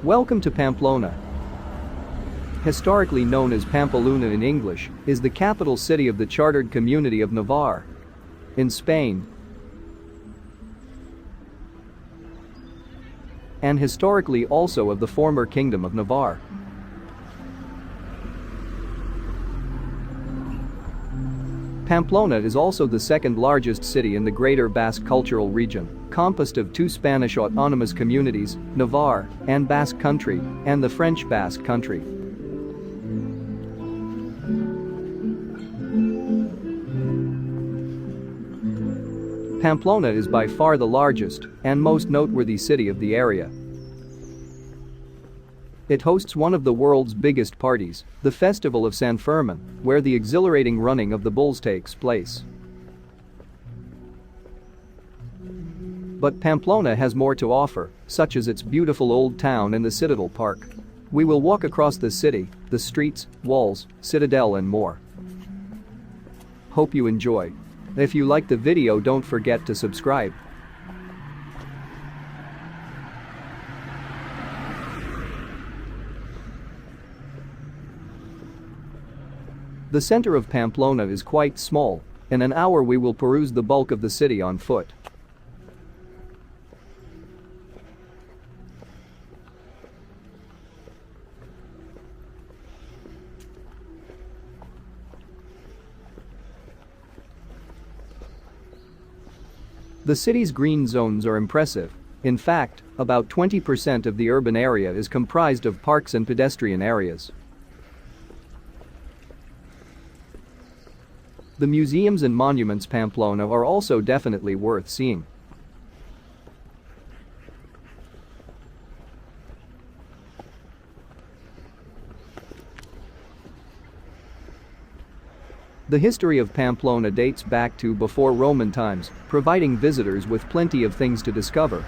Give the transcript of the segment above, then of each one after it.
Welcome to Pamplona. Historically known as Pamplona in English, is the capital city of the Chartered Community of Navarre in Spain, and historically also of the former Kingdom of Navarre. Pamplona is also the second largest city in the Greater Basque Cultural Region, composed of two Spanish autonomous communities, Navarre and Basque Country, and the French Basque Country. Pamplona is by far the largest and most noteworthy city of the area. It hosts one of the world's biggest parties, the Festival of San Fermin, where the exhilarating running of the bulls takes place. But Pamplona has more to offer, such as its beautiful old town and the Citadel Park. We will walk across the city, the streets, walls, citadel and more. Hope you enjoy. If you like the video, don't forget to subscribe. The center of Pamplona is quite small. In an hour we will peruse the bulk of the city on foot. The city's green zones are impressive. In fact, about 20% of the urban area is comprised of parks and pedestrian areas. The museums and monuments Pamplona are also definitely worth seeing. The history of Pamplona dates back to before Roman times, providing visitors with plenty of things to discover.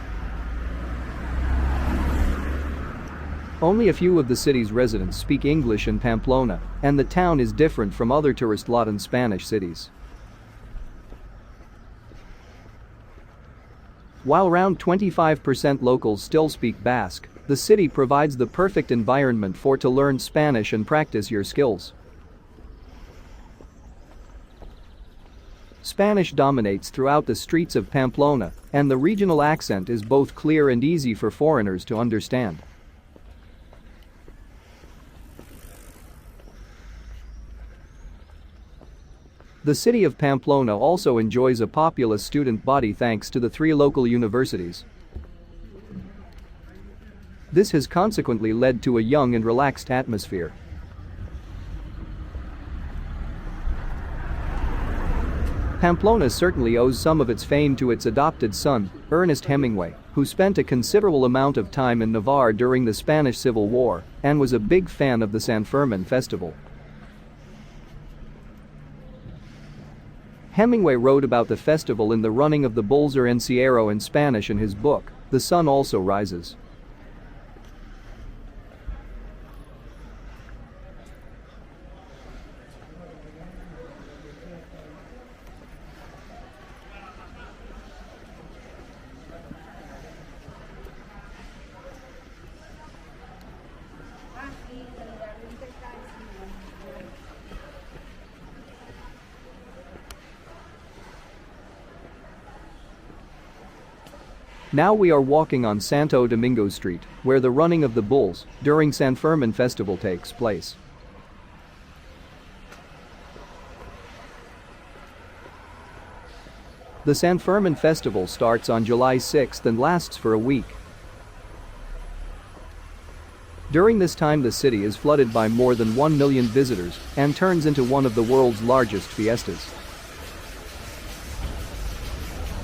Only a few of the city's residents speak English in Pamplona, and the town is different from other tourist-laden Spanish cities. While around 25% locals still speak Basque, the city provides the perfect environment to learn Spanish and practice your skills. Spanish dominates throughout the streets of Pamplona, and the regional accent is both clear and easy for foreigners to understand. The city of Pamplona also enjoys a populous student body thanks to the 3 local universities. This has consequently led to a young and relaxed atmosphere. Pamplona certainly owes some of its fame to its adopted son, Ernest Hemingway, who spent a considerable amount of time in Navarre during the Spanish Civil War and was a big fan of the San Fermin festival. Hemingway wrote about the festival in The Running of the Bulls or Encierro in Spanish in his book, The Sun Also Rises. Now we are walking on Santo Domingo Street, where the running of the bulls during San Fermin festival takes place. The San Fermin festival starts on July 6th and lasts for a week. During this time the city is flooded by more than 1 million visitors and turns into one of the world's largest fiestas.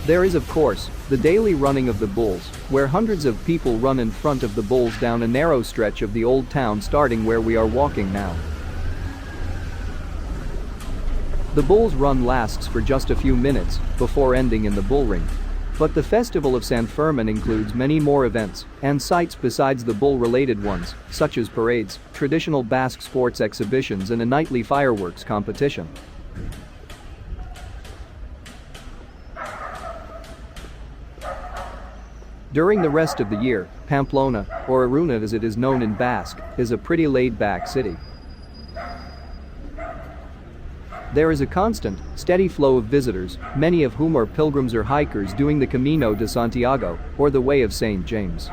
There is, of course, the daily running of the bulls, where hundreds of people run in front of the bulls down a narrow stretch of the old town starting where we are walking now. The bulls run lasts for just a few minutes before ending in the bullring. But the Festival of San Fermin includes many more events and sites besides the bull-related ones, such as parades, traditional Basque sports exhibitions and a nightly fireworks competition. During the rest of the year, Pamplona, or Iruña as it is known in Basque, is a pretty laid-back city. There is a constant, steady flow of visitors, many of whom are pilgrims or hikers doing the Camino de Santiago, or the Way of St. James.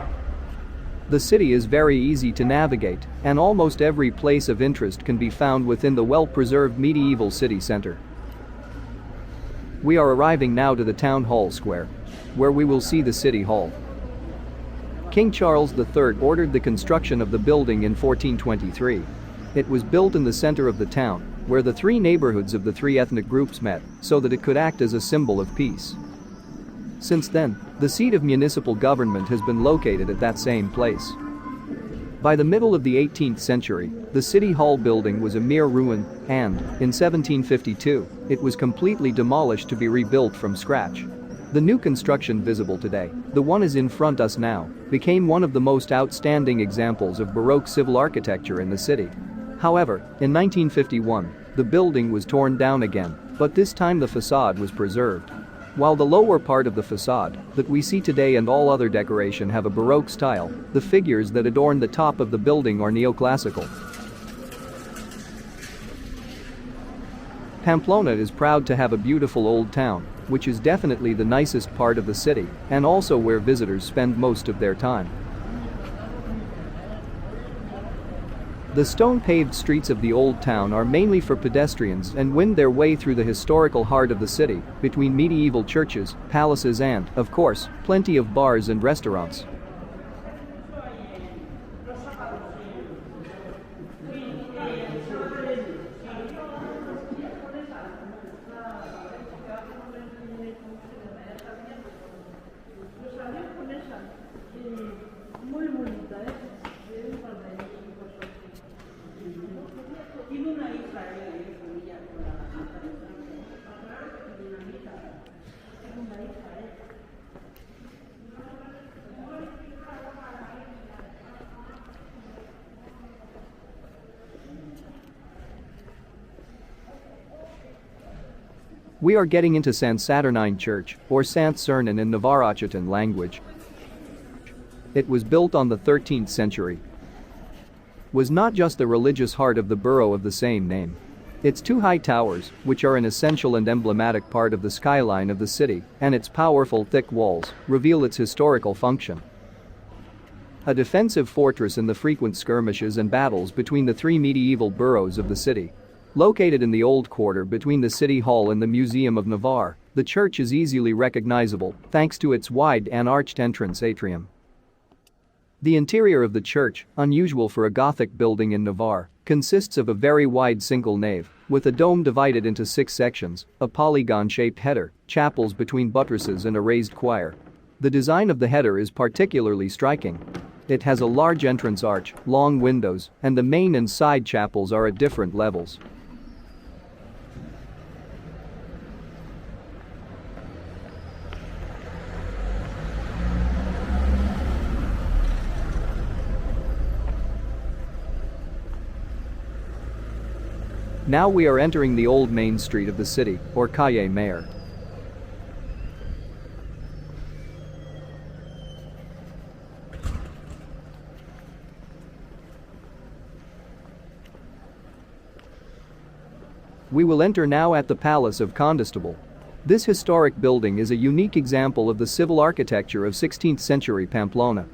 The city is very easy to navigate, and almost every place of interest can be found within the well-preserved medieval city center. We are arriving now to the town hall square, where we will see the city hall. King Charles III ordered the construction of the building in 1423. It was built in the center of the town, where the three neighborhoods of the three ethnic groups met, so that it could act as a symbol of peace. Since then, the seat of municipal government has been located at that same place. By the middle of the 18th century, the City Hall building was a mere ruin, and, in 1752, it was completely demolished to be rebuilt from scratch. The new construction visible today, the one is in front us now, became one of the most outstanding examples of Baroque civil architecture in the city. However, in 1951, the building was torn down again, but this time the facade was preserved. While the lower part of the facade that we see today and all other decoration have a Baroque style, the figures that adorn the top of the building are neoclassical. Pamplona is proud to have a beautiful old town, which is definitely the nicest part of the city, and also where visitors spend most of their time. The stone-paved streets of the old town are mainly for pedestrians and wend their way through the historical heart of the city, between medieval churches, palaces and, of course, plenty of bars and restaurants. We are getting into Sant Saturnine Church, or Sant Cernin in Nafarroaco language. It was built on the 13th century. Was not just the religious heart of the borough of the same name. Its two high towers, which are an essential and emblematic part of the skyline of the city, and its powerful thick walls, reveal its historical function. A defensive fortress in the frequent skirmishes and battles between the three medieval boroughs of the city. Located in the old quarter between the City Hall and the Museum of Navarre, the church is easily recognizable thanks to its wide and arched entrance atrium. The interior of the church, unusual for a Gothic building in Navarre, consists of a very wide single nave, with a dome divided into 6 sections, a polygon-shaped header, chapels between buttresses and a raised choir. The design of the header is particularly striking. It has a large entrance arch, long windows, and the main and side chapels are at different levels. Now we are entering the old main street of the city, or Calle Mayor. We will enter now at the Palace of Condestable. This historic building is a unique example of the civil architecture of 16th century Pamplona.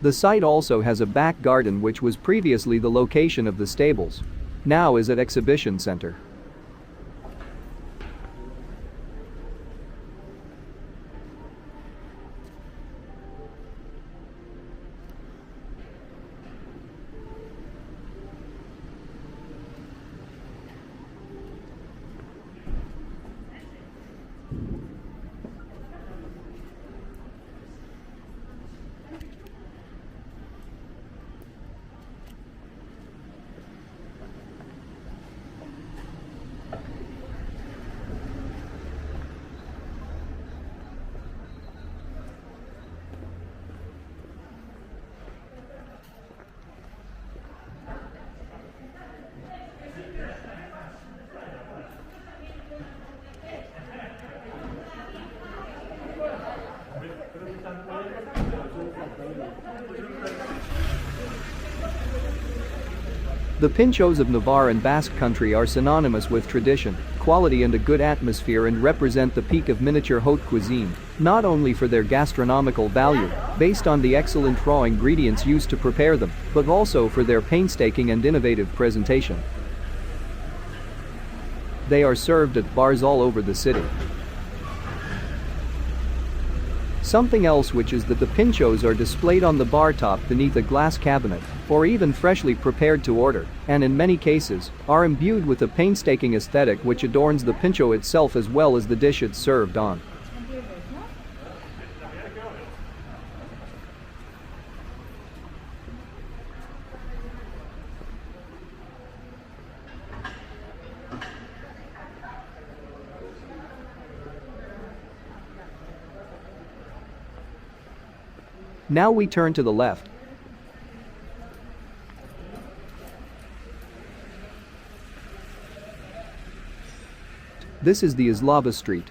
The site also has a back garden which was previously the location of the stables. Now is an exhibition center. The pinchos of Navarre and Basque country are synonymous with tradition, quality and a good atmosphere and represent the peak of miniature haute cuisine, not only for their gastronomical value, based on the excellent raw ingredients used to prepare them, but also for their painstaking and innovative presentation. They are served at bars all over the city. Something else which is that the pinchos are displayed on the bar top beneath a glass cabinet, or even freshly prepared to order, and in many cases, are imbued with a painstaking aesthetic which adorns the pincho itself as well as the dish it's served on. Now we turn to the left. This is the Eslava Street.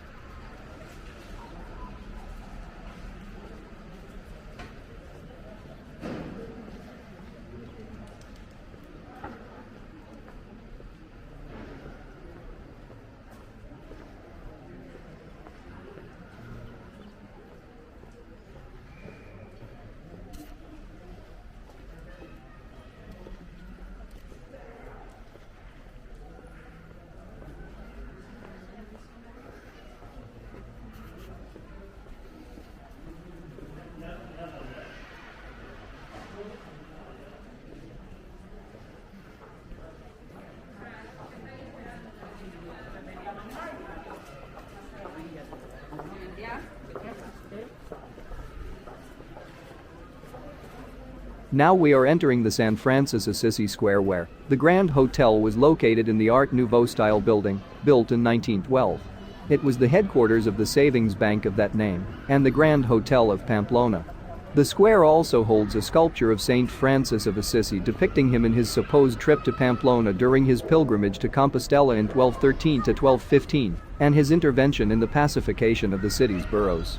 Now we are entering the San Francis Assisi Square where the Grand Hotel was located in the Art Nouveau style building, built in 1912. It was the headquarters of the savings bank of that name and the Grand Hotel of Pamplona. The square also holds a sculpture of Saint Francis of Assisi depicting him in his supposed trip to Pamplona during his pilgrimage to Compostela in 1213 to 1215 and his intervention in the pacification of the city's boroughs.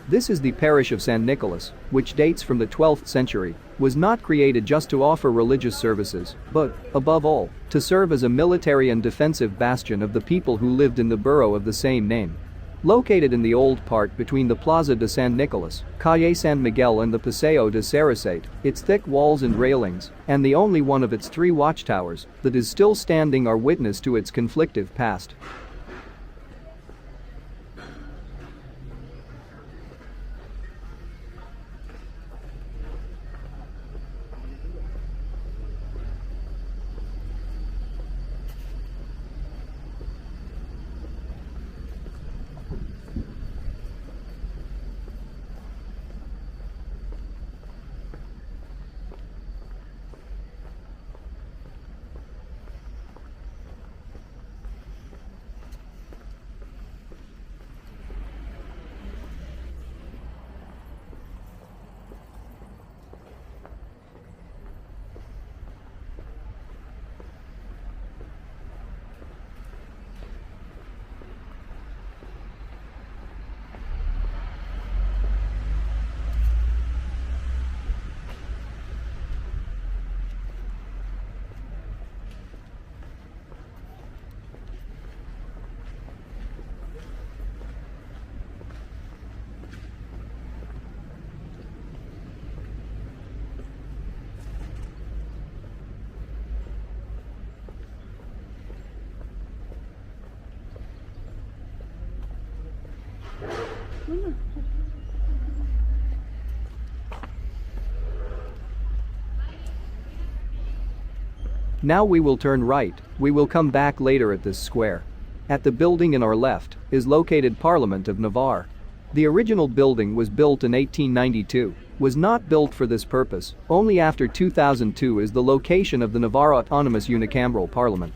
This is the parish of San Nicolas, which dates from the 12th century, was not created just to offer religious services, but, above all, to serve as a military and defensive bastion of the people who lived in the borough of the same name. Located in the old part between the Plaza de San Nicolas, Calle San Miguel and the Paseo de Sarasate, its thick walls and railings, and the only one of its 3 watchtowers that is still standing are witness to its conflictive past. Now we will turn right, we will come back later at this square. At the building in our left is located Parliament of Navarre. The original building was built in 1892, was not built for this purpose, only after 2002 is the location of the Navarre Autonomous Unicameral Parliament.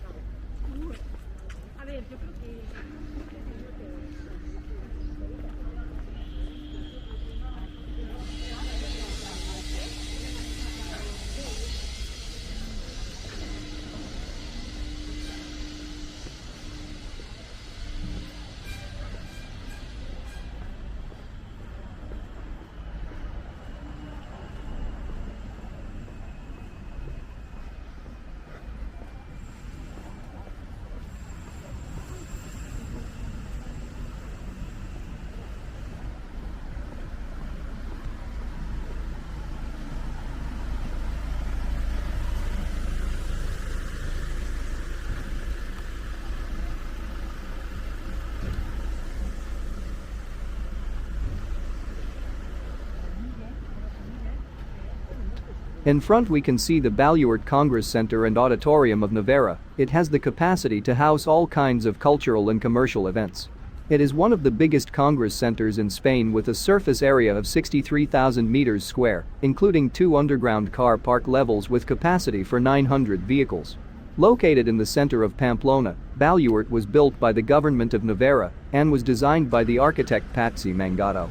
In front we can see the Baluarte Congress Center and Auditorium of Navarra. It has the capacity to house all kinds of cultural and commercial events. It is one of the biggest congress centers in Spain with a surface area of 63,000 meters square, including 2 underground car park levels with capacity for 900 vehicles. Located in the center of Pamplona, Baluarte was built by the government of Navarra and was designed by the architect Patxi Mangato.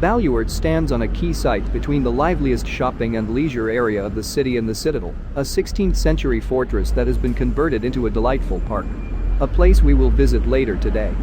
Baluarte stands on a key site between the liveliest shopping and leisure area of the city and the Citadel, a 16th century fortress that has been converted into a delightful park. A place we will visit later today.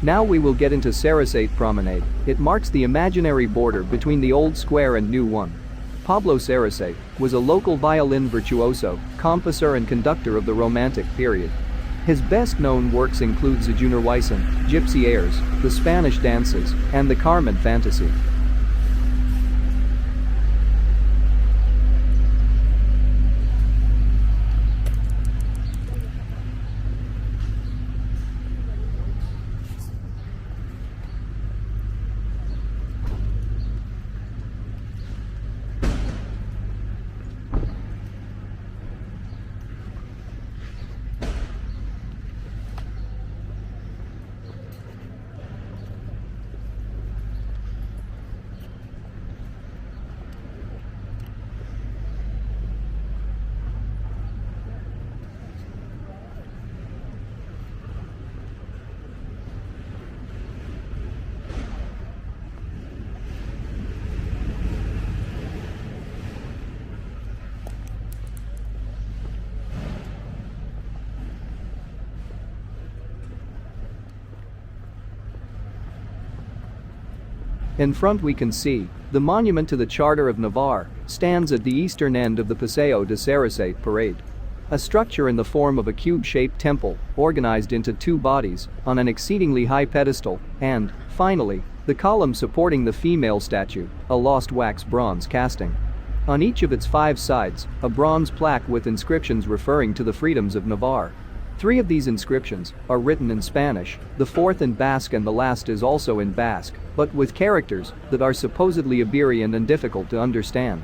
Now we will get into Sarasate Promenade. It marks the imaginary border between the old square and new one. Pablo Sarasate was a local violin virtuoso, composer and conductor of the Romantic period. His best-known works include Zajunarwisen, Gypsy Airs, the Spanish Dances, and the Carmen Fantasy. In front we can see, the monument to the Charter of Navarre stands at the eastern end of the Paseo Sarasate parade. A structure in the form of a cube-shaped temple, organized into two bodies, on an exceedingly high pedestal, and, finally, the column supporting the female statue, a lost wax bronze casting. On each of its 5 sides, a bronze plaque with inscriptions referring to the freedoms of Navarre. 3 of these inscriptions are written in Spanish, the 4th in Basque and the last is also in Basque, but with characters that are supposedly Iberian and difficult to understand.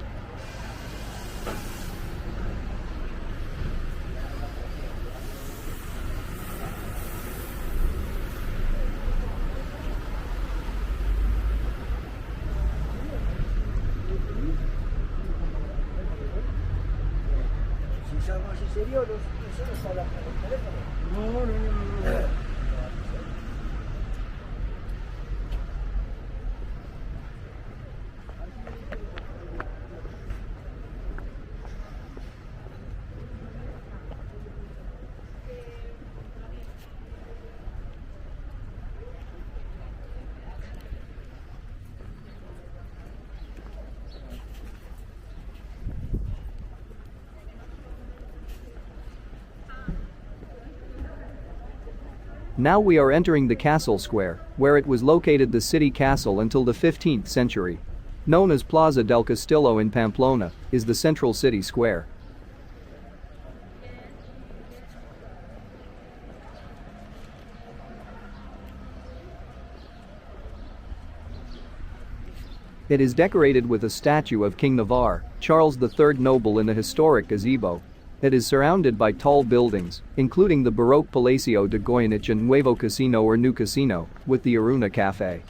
Now we are entering the castle square, where it was located the city castle until the 15th century. Known as Plaza del Castillo in Pamplona, is the central city square. It is decorated with a statue of King Navarre, Charles III noble in a historic gazebo. It is surrounded by tall buildings, including the Baroque Palacio de Goyeneche and Nuevo Casino or New Casino, with the Iruña Cafe.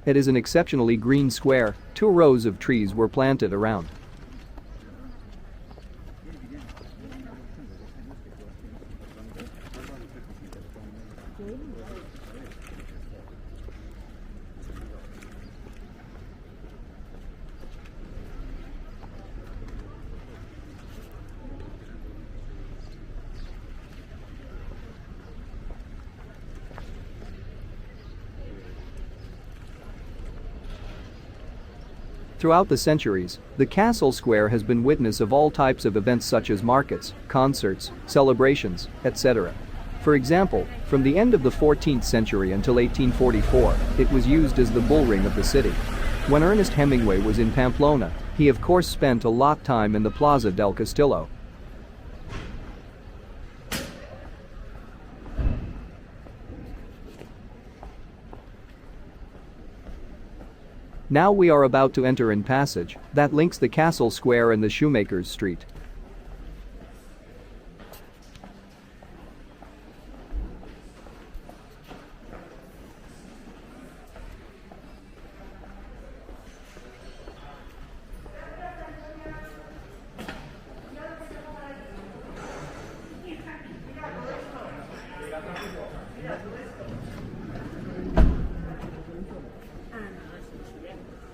It is an exceptionally green square, 2 rows of trees were planted around. Throughout the centuries, the castle square has been witness of all types of events such as markets, concerts, celebrations, etc. For example, from the end of the 14th century until 1844, it was used as the bullring of the city. When Ernest Hemingway was in Pamplona, he of course spent a lot time in the Plaza del Castillo. Now we are about to enter in passage that links the castle square and the Shoemakers Street.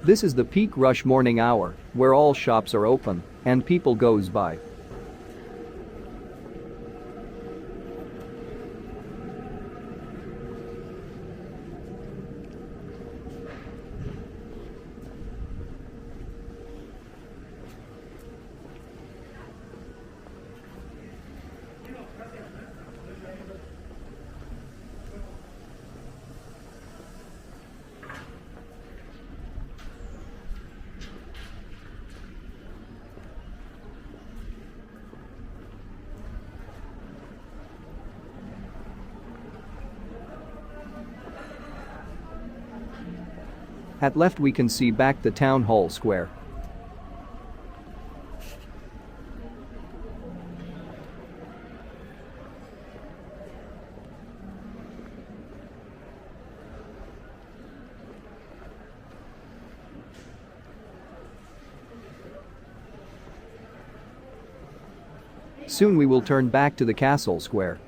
This is the peak rush morning hour, where all shops are open and people goes by. At left we can see back the town hall square. Soon we will turn back to the castle square.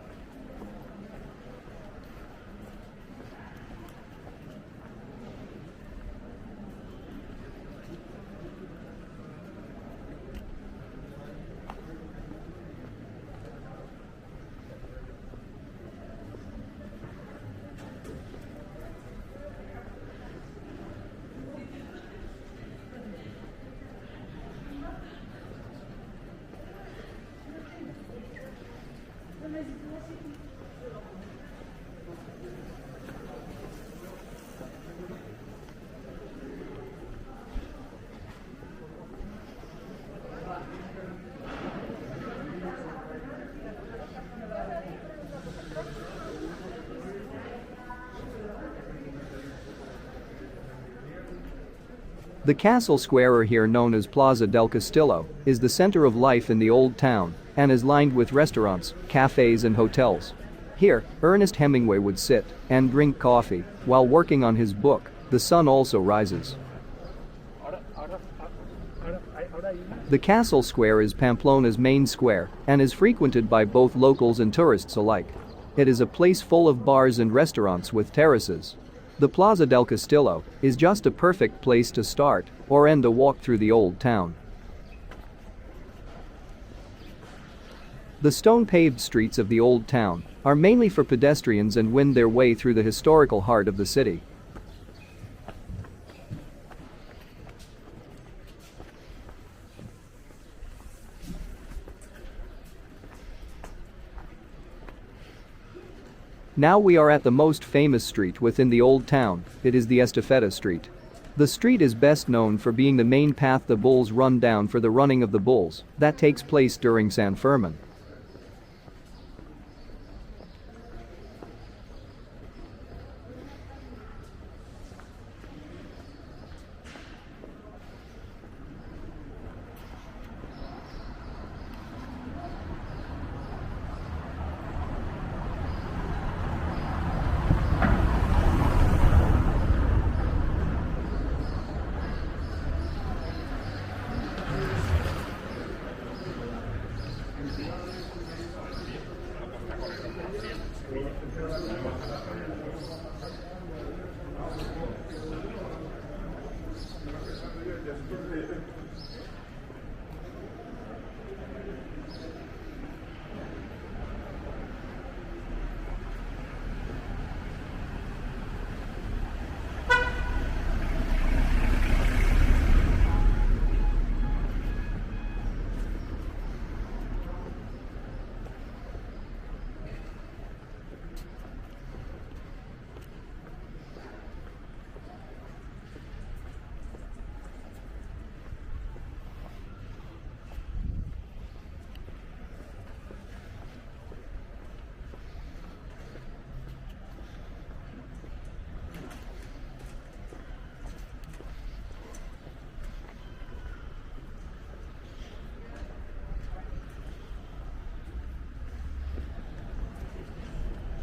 The castle square, here known as Plaza del Castillo, is the center of life in the old town and is lined with restaurants, cafes and hotels. Here, Ernest Hemingway would sit and drink coffee while working on his book, The Sun Also Rises. The castle square is Pamplona's main square and is frequented by both locals and tourists alike. It is a place full of bars and restaurants with terraces. The Plaza del Castillo is just a perfect place to start or end a walk through the old town. The stone-paved streets of the old town are mainly for pedestrians and wind their way through the historical heart of the city. Now we are at the most famous street within the old town. It is the Estafeta Street. The street is best known for being the main path the bulls run down for the running of the bulls that takes place during San Fermin.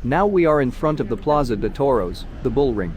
Now we are in front of the Plaza de Toros, the bull ring.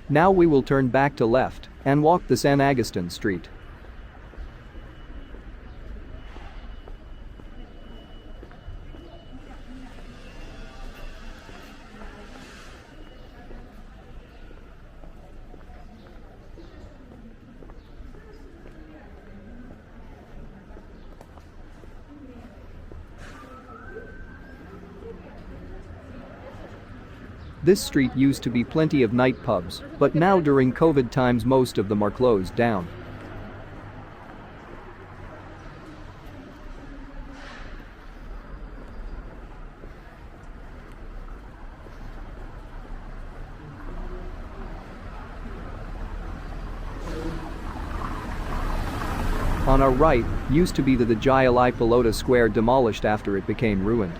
Now we will turn back to left and walk the San Agustin Street. This street used to be plenty of night pubs, but now during COVID times most of them are closed down. On our right, used to be the Jayalai Pelota Square, demolished after it became ruined.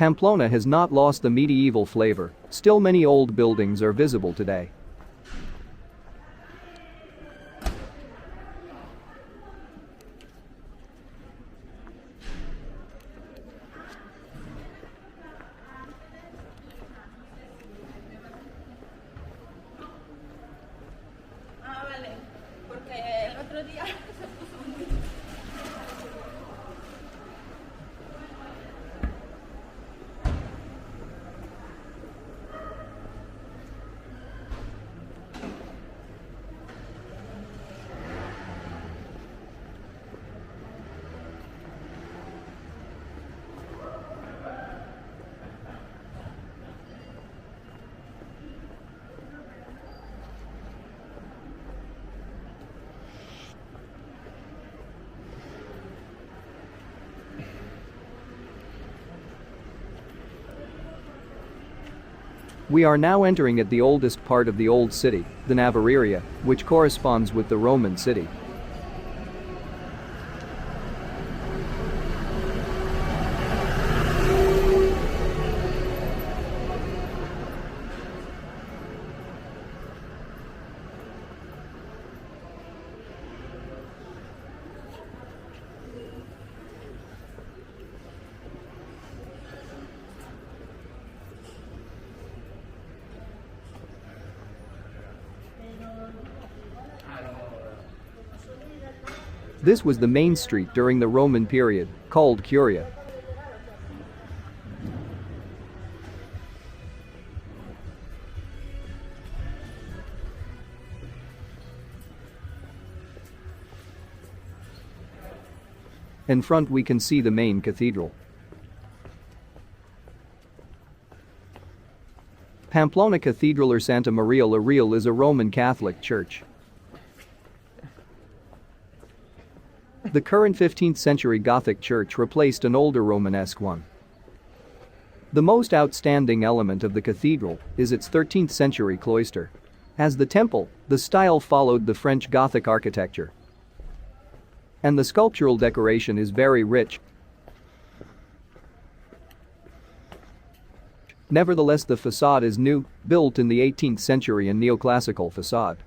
Pamplona has not lost the medieval flavor, still many old buildings are visible today. We are now entering at the oldest part of the old city, the Nafarroako, which corresponds with the Roman city. This was the main street during the Roman period, called Curia. In front we can see the main cathedral. Pamplona Cathedral or Santa Maria la Real is a Roman Catholic church. The current 15th century Gothic church replaced an older Romanesque one. The most outstanding element of the cathedral is its 13th century cloister. As the temple, the style followed the French Gothic architecture. And the sculptural decoration is very rich. Nevertheless, the facade is new, built in the 18th century and neoclassical facade.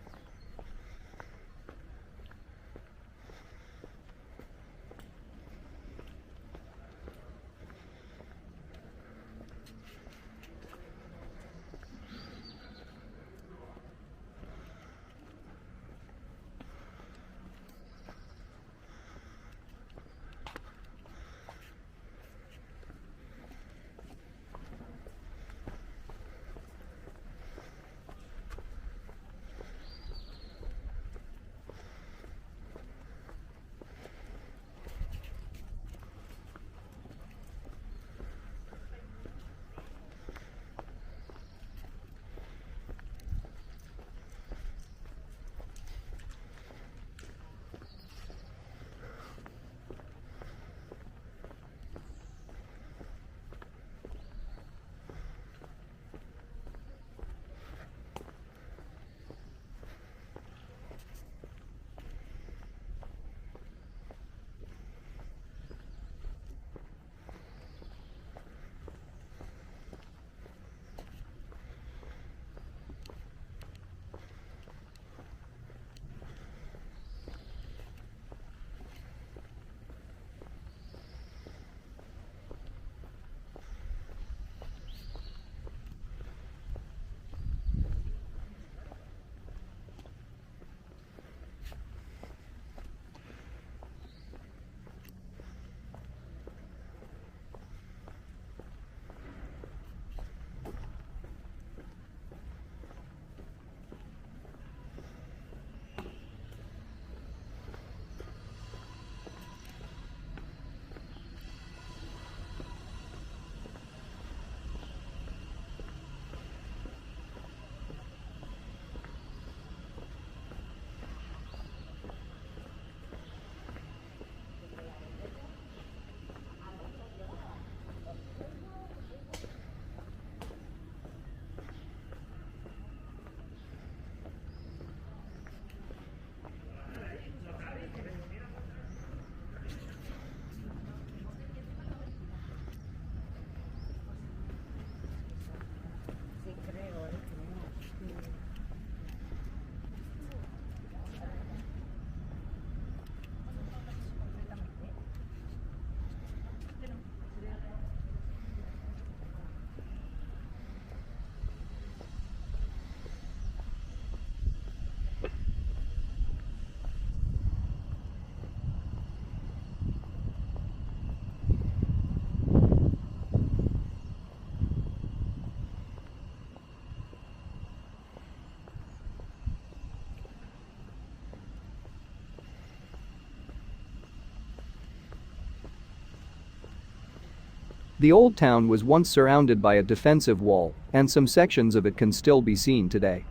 The old town was once surrounded by a defensive wall, and some sections of it can still be seen today.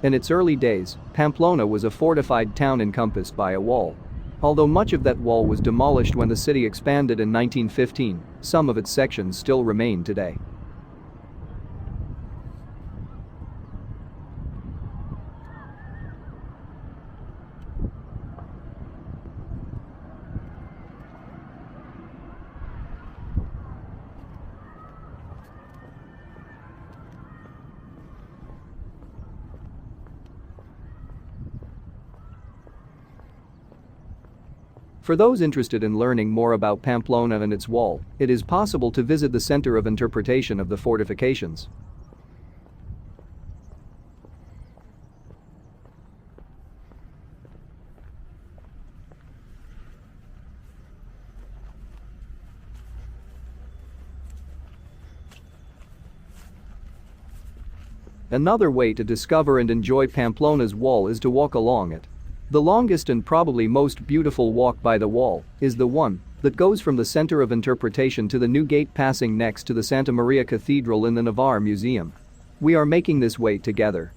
In its early days, Pamplona was a fortified town encompassed by a wall. Although much of that wall was demolished when the city expanded in 1915, some of its sections still remain today. For those interested in learning more about Pamplona and its wall, it is possible to visit the Center of Interpretation of the Fortifications. Another way to discover and enjoy Pamplona's wall is to walk along it. The longest and probably most beautiful walk by the wall is the one that goes from the Center of Interpretation to the new gate passing next to the Santa Maria Cathedral in the Navarre Museum. We are making this way together.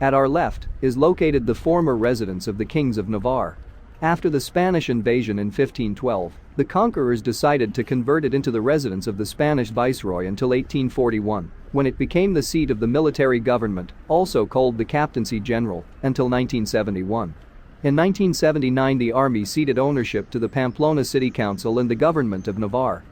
At our left is located the former residence of the kings of Navarre. After the Spanish invasion in 1512, the conquerors decided to convert it into the residence of the Spanish viceroy until 1841, when it became the seat of the military government, also called the Captaincy General, until 1971. In 1979 the army ceded ownership to the Pamplona City Council and the government of Navarre.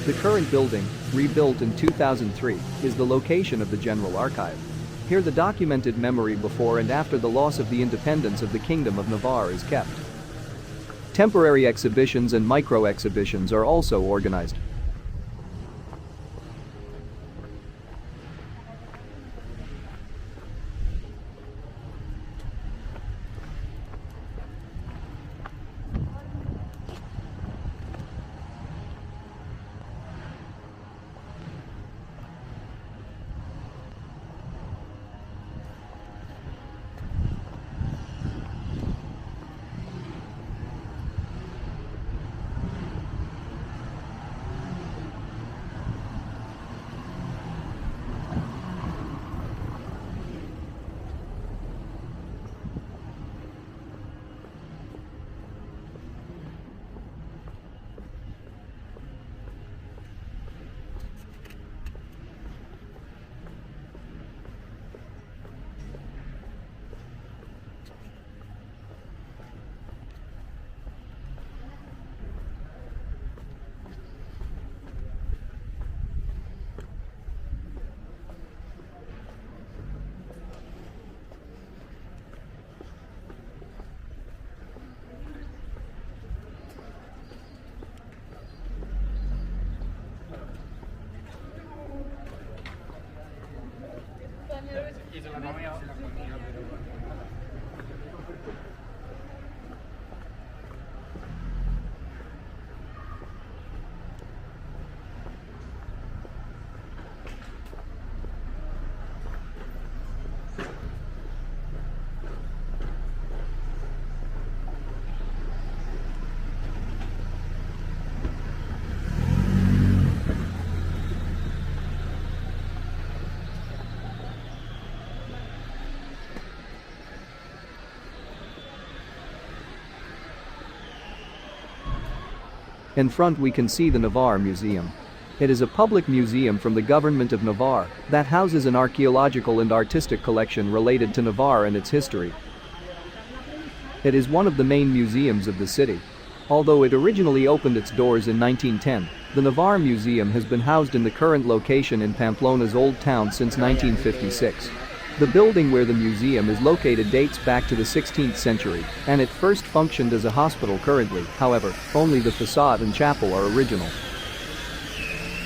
The current building, rebuilt in 2003, is the location of the General Archive. Here the documented memory before and after the loss of the independence of the Kingdom of Navarre is kept. Temporary exhibitions and micro-exhibitions are also organized. In front we can see the Navarre Museum. It is a public museum from the government of Navarre that houses an archaeological and artistic collection related to Navarre and its history. It is one of the main museums of the city. Although it originally opened its doors in 1910, the Navarre Museum has been housed in the current location in Pamplona's Old Town since 1956. The building where the museum is located dates back to the 16th century, and it first functioned as a hospital. Currently, however, only the facade and chapel are original.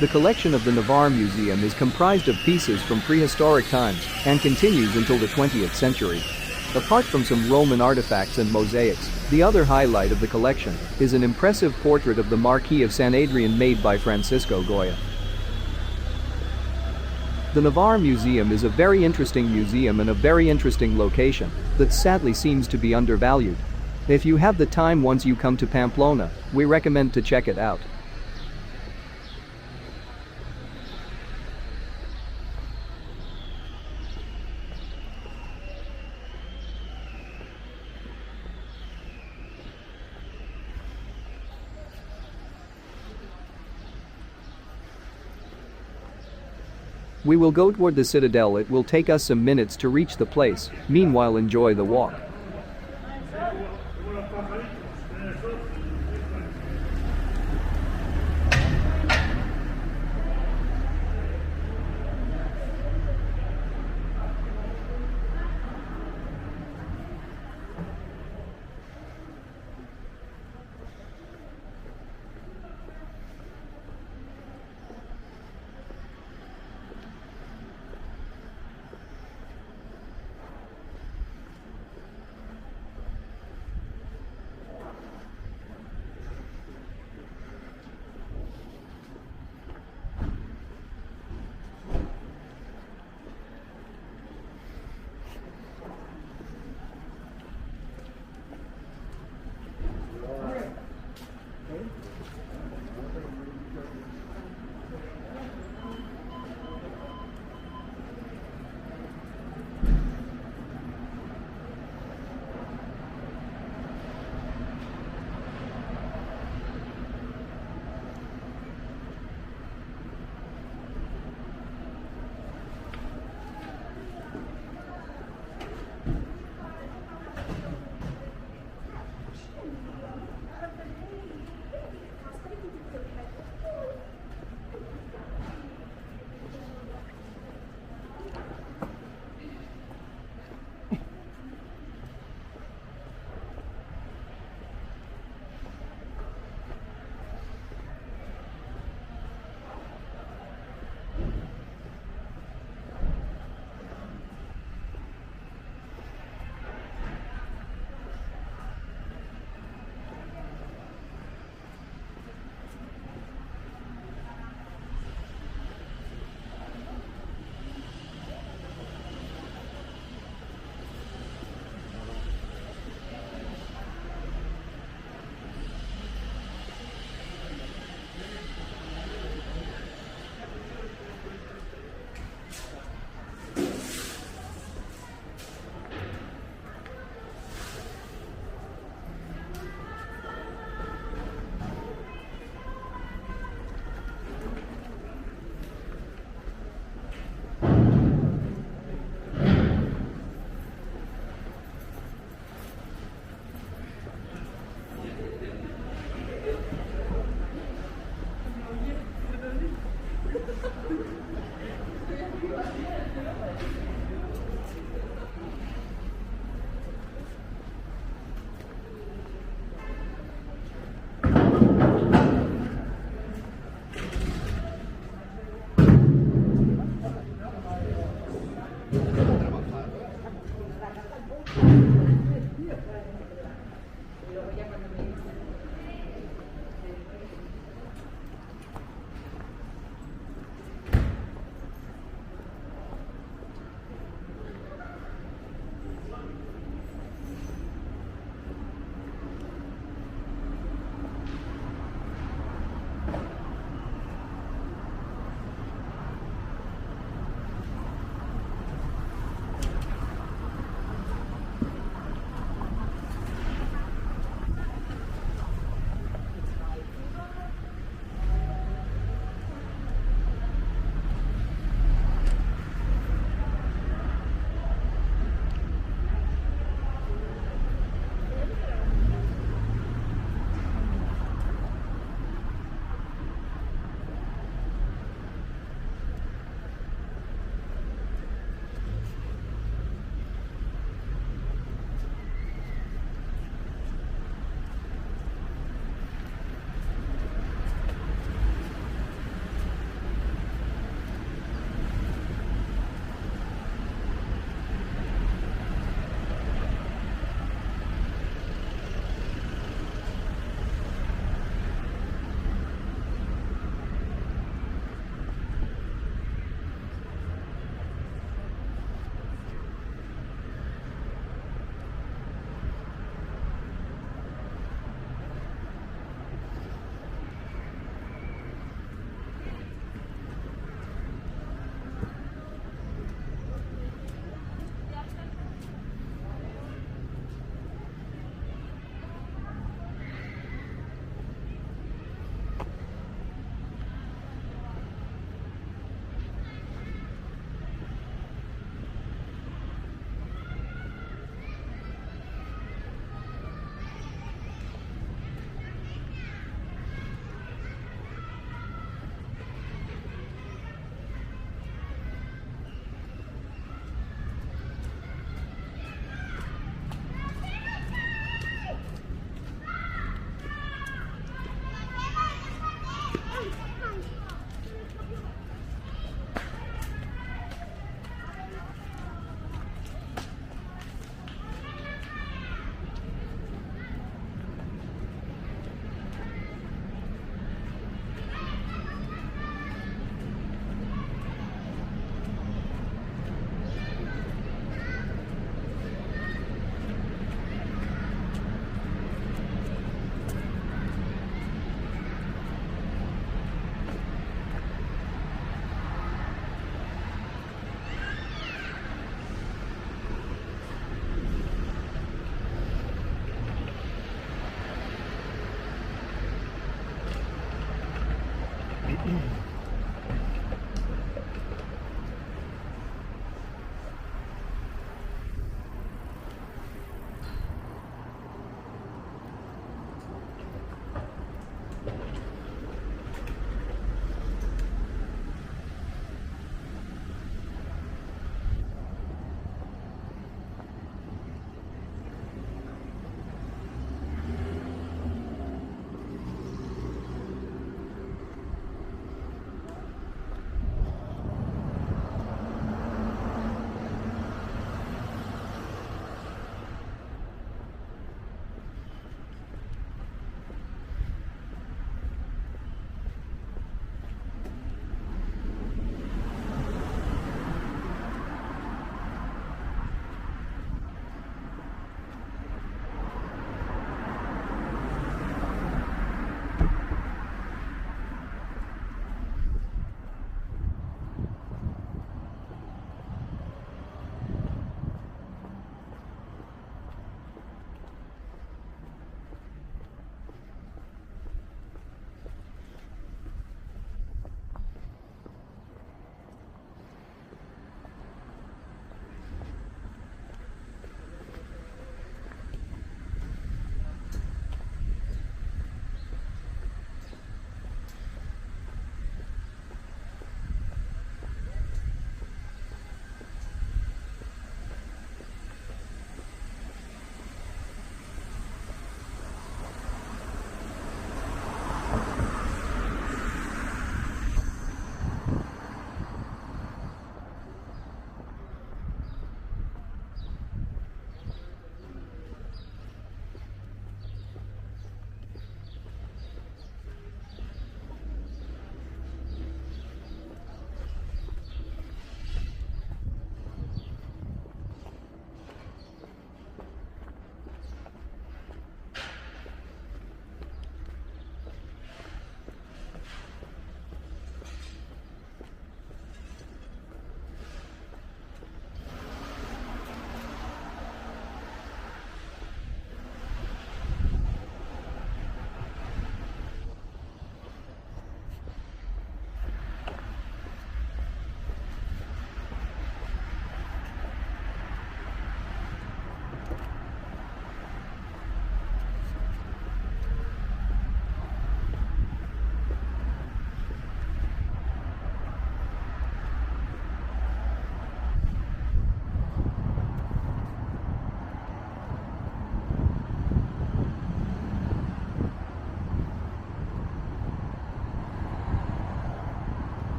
The collection of the Navarre Museum is comprised of pieces from prehistoric times and continues until the 20th century. Apart from some Roman artifacts and mosaics, the other highlight of the collection is an impressive portrait of the Marquis of San Adrian made by Francisco Goya. The Navarre Museum is a very interesting museum and a very interesting location that sadly seems to be undervalued. If you have the time once you come to Pamplona, we recommend to check it out. We will go toward the citadel. It will take us some minutes to reach the place. Meanwhile, enjoy the walk.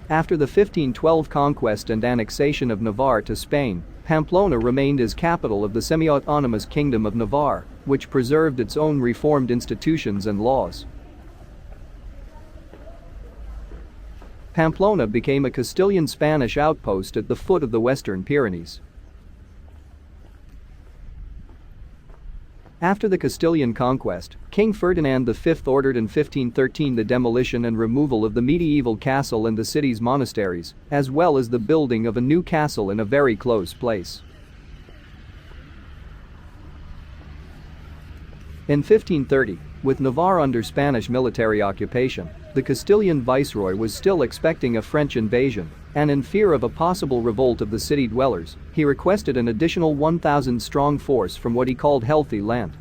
After the 1512 conquest and annexation of Navarre to Spain, Pamplona remained as capital of the semi-autonomous Kingdom of Navarre, which preserved its own reformed institutions and laws. Pamplona became a Castilian-Spanish outpost at the foot of the Western Pyrenees. After the Castilian conquest, King Ferdinand V ordered in 1513 the demolition and removal of the medieval castle and the city's monasteries, as well as the building of a new castle in a very close place. In 1530, with Navarre under Spanish military occupation, the Castilian viceroy was still expecting a French invasion, and in fear of a possible revolt of the city dwellers, he requested an additional 1,000-strong force from what he called healthy land.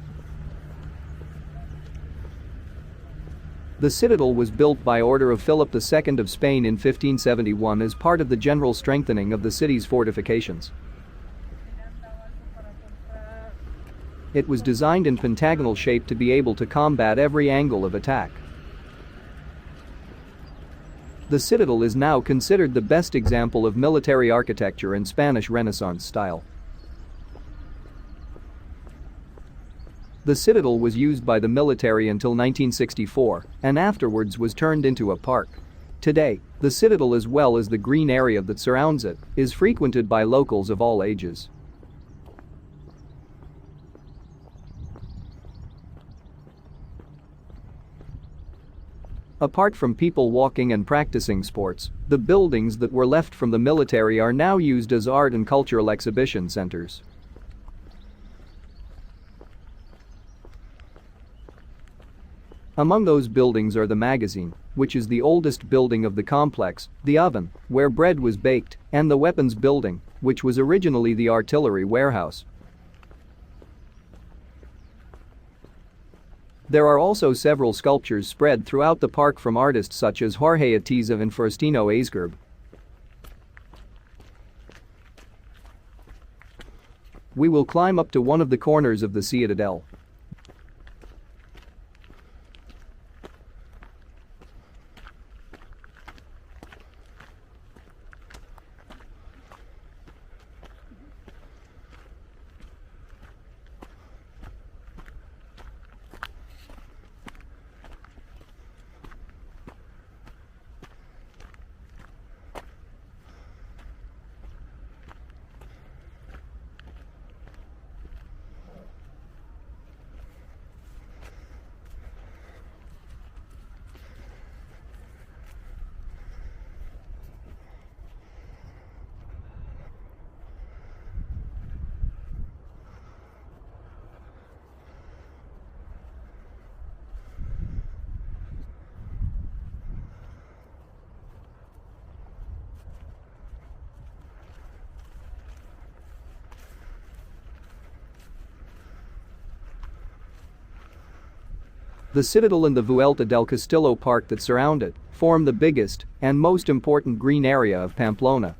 The citadel was built by order of Philip II of Spain in 1571 as part of the general strengthening of the city's fortifications. It was designed in pentagonal shape to be able to combat every angle of attack. The citadel is now considered the best example of military architecture in Spanish Renaissance style. The citadel was used by the military until 1964 and afterwards was turned into a park. Today, the citadel as well as the green area that surrounds it is frequented by locals of all ages. Apart from people walking and practicing sports, the buildings that were left from the military are now used as art and cultural exhibition centers. Among those buildings are the magazine, which is the oldest building of the complex, the oven, where bread was baked, and the weapons building, which was originally the artillery warehouse. There are also several sculptures spread throughout the park from artists such as Jorge Atiza and Faustino Aizgerb. We will climb up to one of the corners of the citadel. The citadel and the Vuelta del Castillo park that surround it form the biggest and most important green area of Pamplona.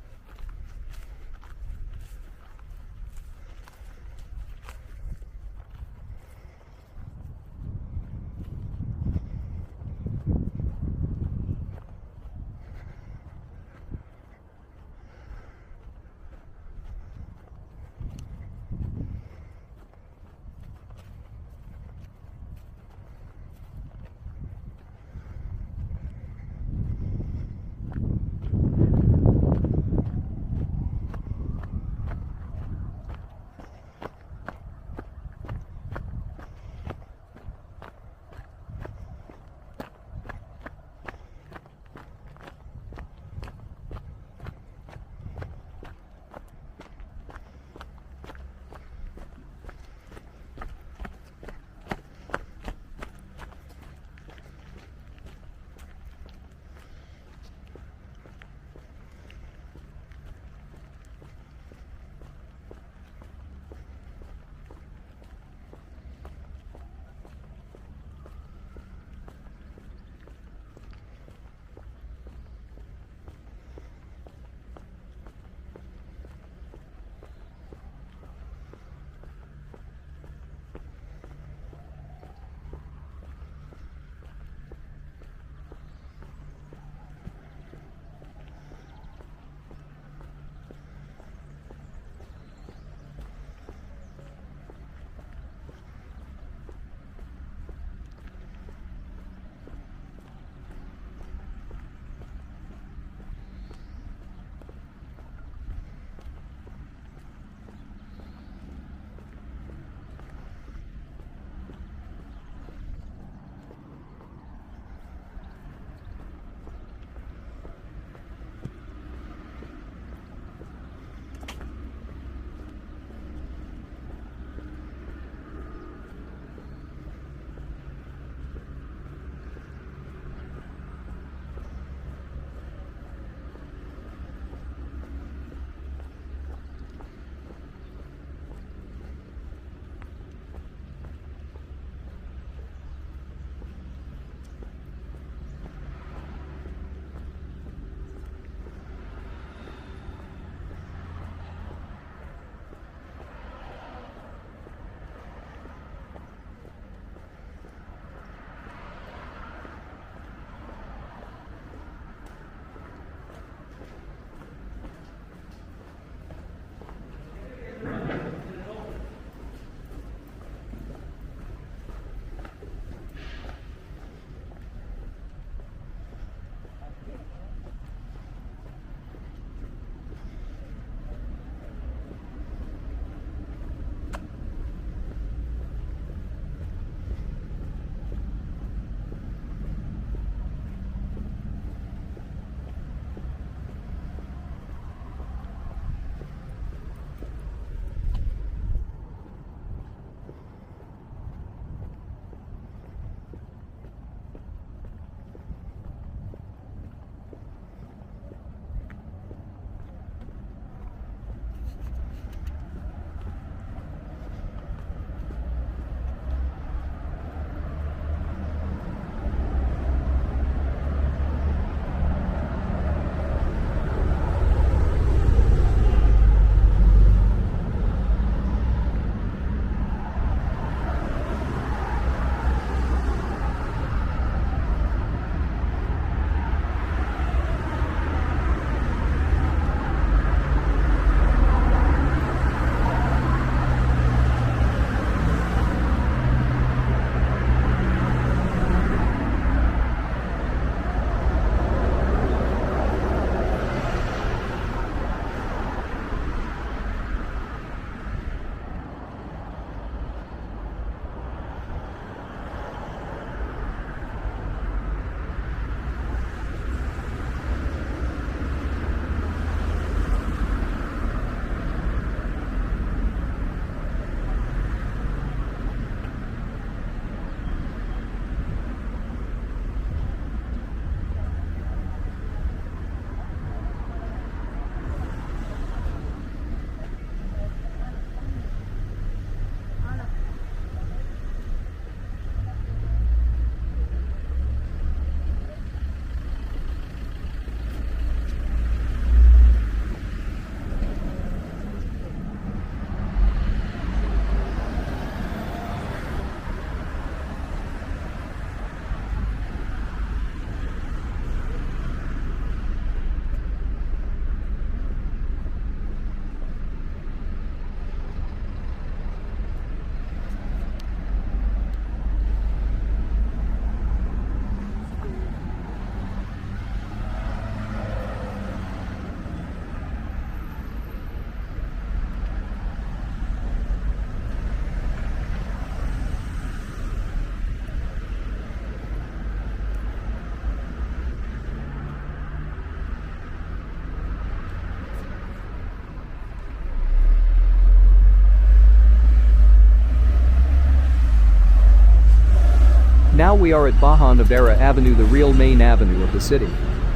Now we are at Baja Nevera Avenue, the real main avenue of the city.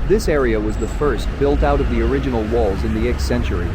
This area was the first built out of the original walls in the 8th century.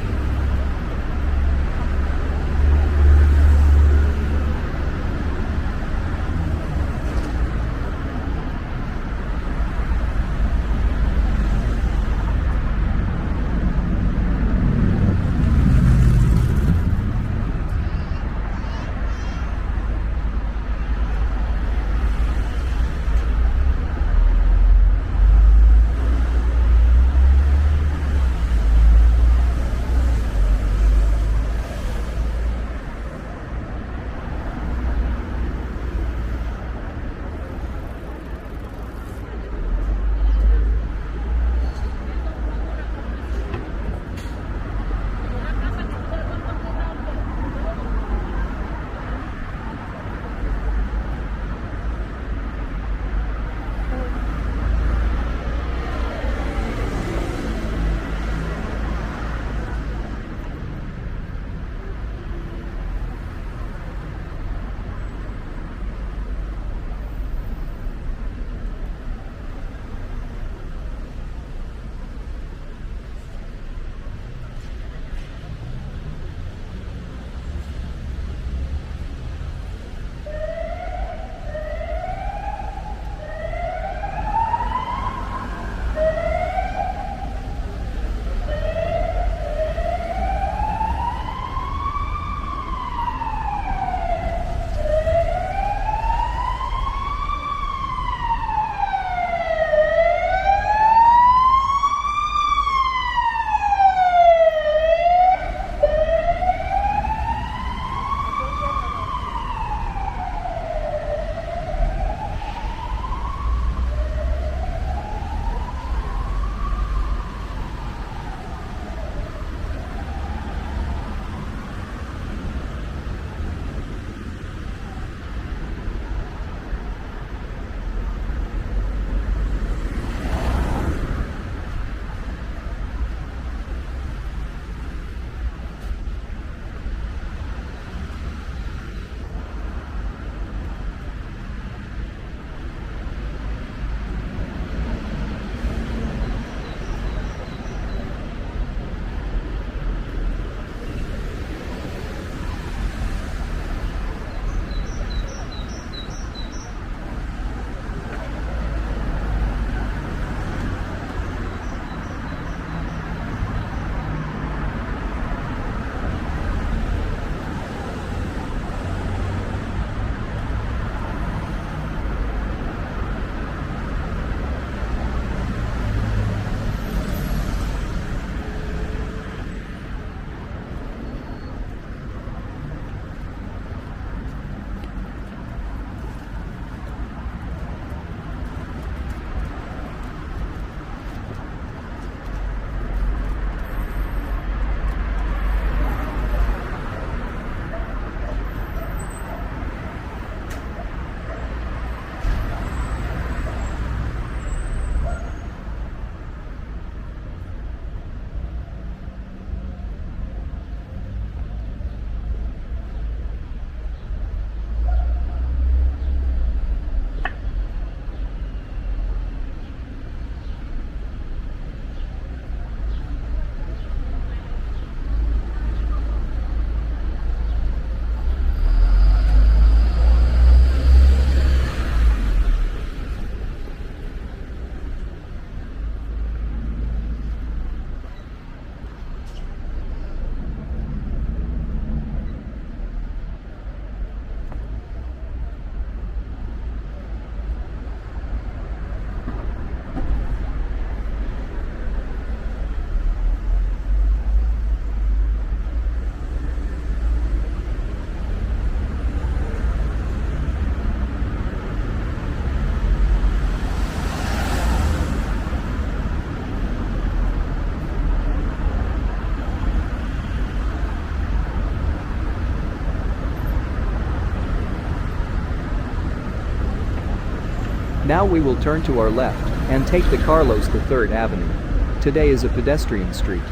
Now we will turn to our left and take the Carlos III Avenue. Today is a pedestrian street.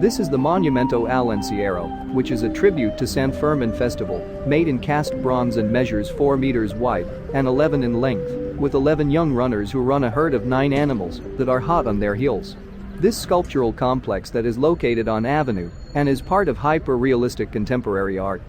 This is the Monumento al Encierro, which is a tribute to San Fermin festival, made in cast bronze and measures 4 meters wide and 11 in length, with 11 young runners who run a herd of 9 animals that are hot on their heels. This sculptural complex that is located on Avenue and is part of hyper-realistic contemporary art.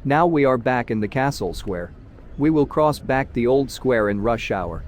Now we are back in the castle square. We will cross back the old square in rush hour.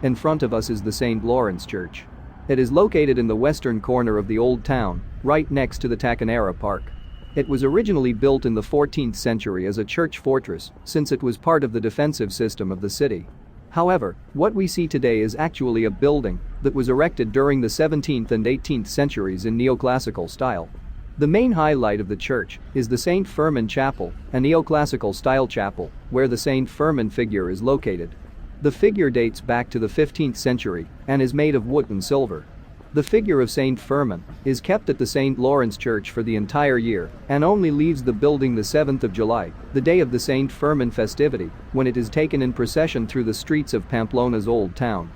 In front of us is the St. Lawrence Church. It is located in the western corner of the old town, right next to the Tacanera Park. It was originally built in the 14th century as a church fortress, since it was part of the defensive system of the city. However, what we see today is actually a building that was erected during the 17th and 18th centuries in neoclassical style. The main highlight of the church is the St. Firmin Chapel, a neoclassical style chapel, where the St. Firmin figure is located. The figure dates back to the 15th century and is made of wood and silver. The figure of St. Firmin is kept at the St. Lawrence Church for the entire year and only leaves the building the 7th of July, the day of the St. Firmin festivity, when it is taken in procession through the streets of Pamplona's old town.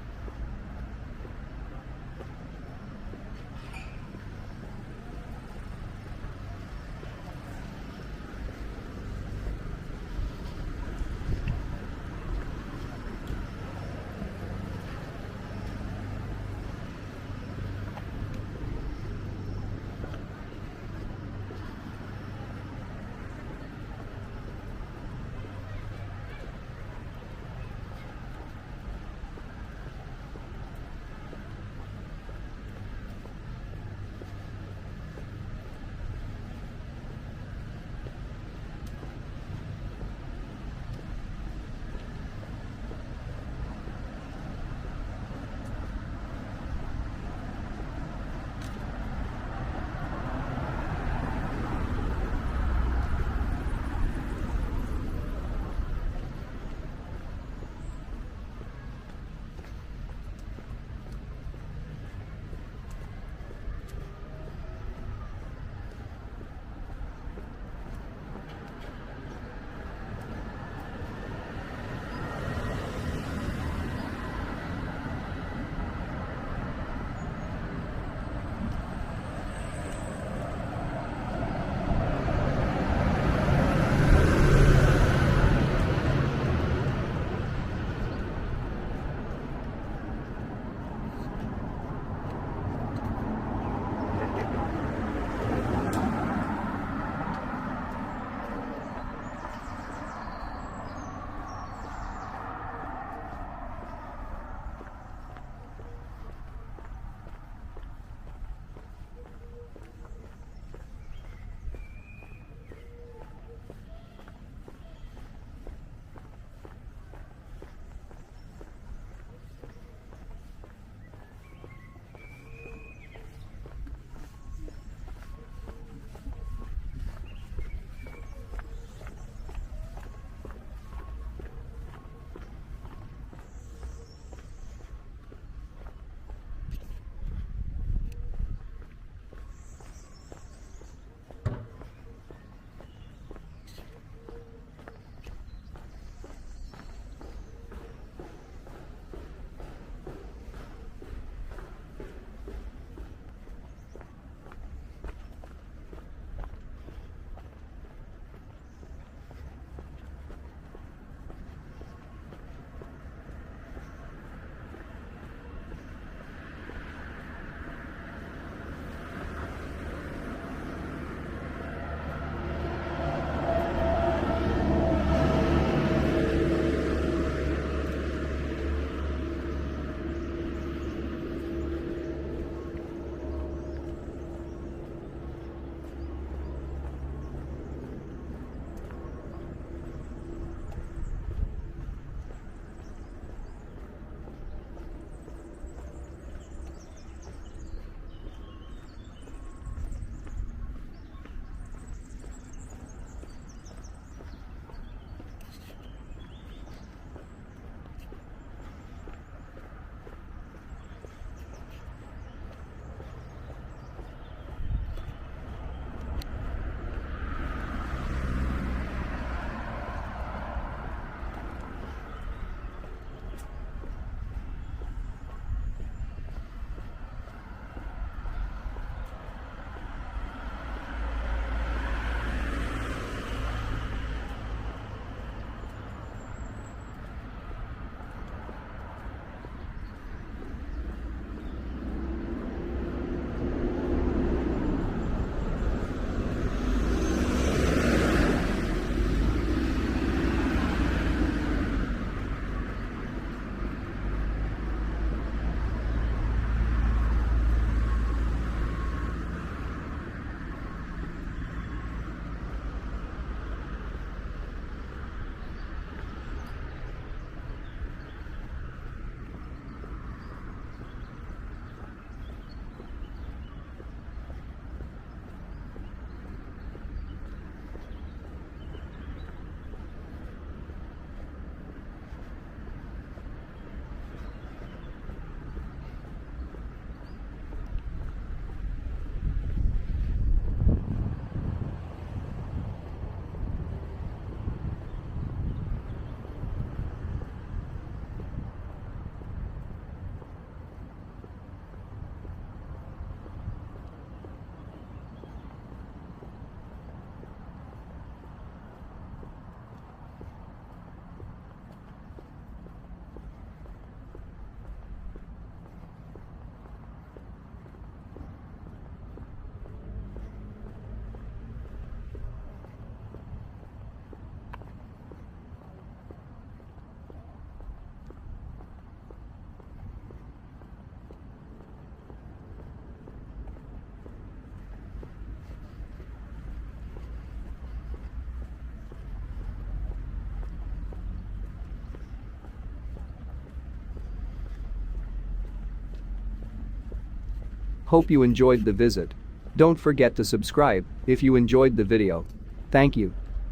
Hope you enjoyed the visit. Don't forget to subscribe if you enjoyed the video. Thank you.